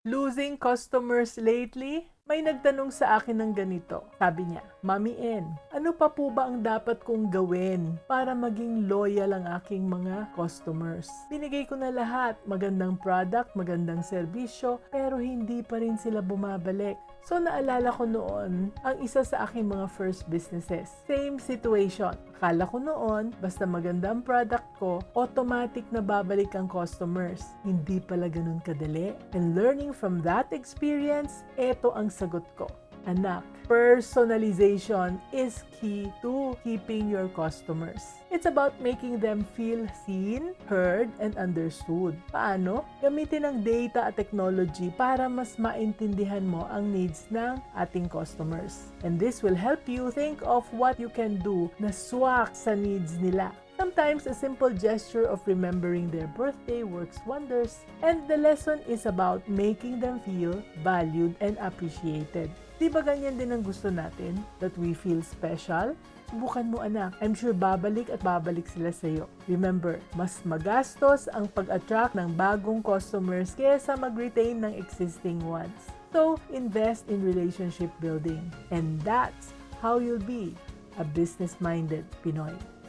Losing customers lately? May nagtanong sa akin ng ganito. Sabi niya, Mami N, ano pa po ba ang dapat kong gawin para maging loyal ang aking mga customers? Binigay ko na lahat, magandang product, magandang serbisyo, pero hindi pa rin sila bumabalik. So naalala ko noon ang isa sa aking mga first businesses. Same situation. Akala ko noon, basta maganda ang product ko, automatic na babalik ang customers. Hindi pala ganun kadali. And learning from that experience, eto ang sagot ko. Anak, personalization is key to keeping your customers. It's about making them feel seen, heard, and understood. Paano? Gamitin ang data at technology para mas maintindihan mo ang needs ng ating customers. And this will help you think of what you can do na swak sa needs nila. Sometimes a simple gesture of remembering their birthday works wonders, and the lesson is about making them feel valued and appreciated. Di ba ganyan din ang gusto natin? That we feel special? Subukan mo anak. I'm sure babalik at babalik sila sa iyo. Remember, mas magastos ang pag-attract ng bagong customers kaysa mag-retain ng existing ones. So, invest in relationship building. And that's how you'll be a business-minded Pinoy.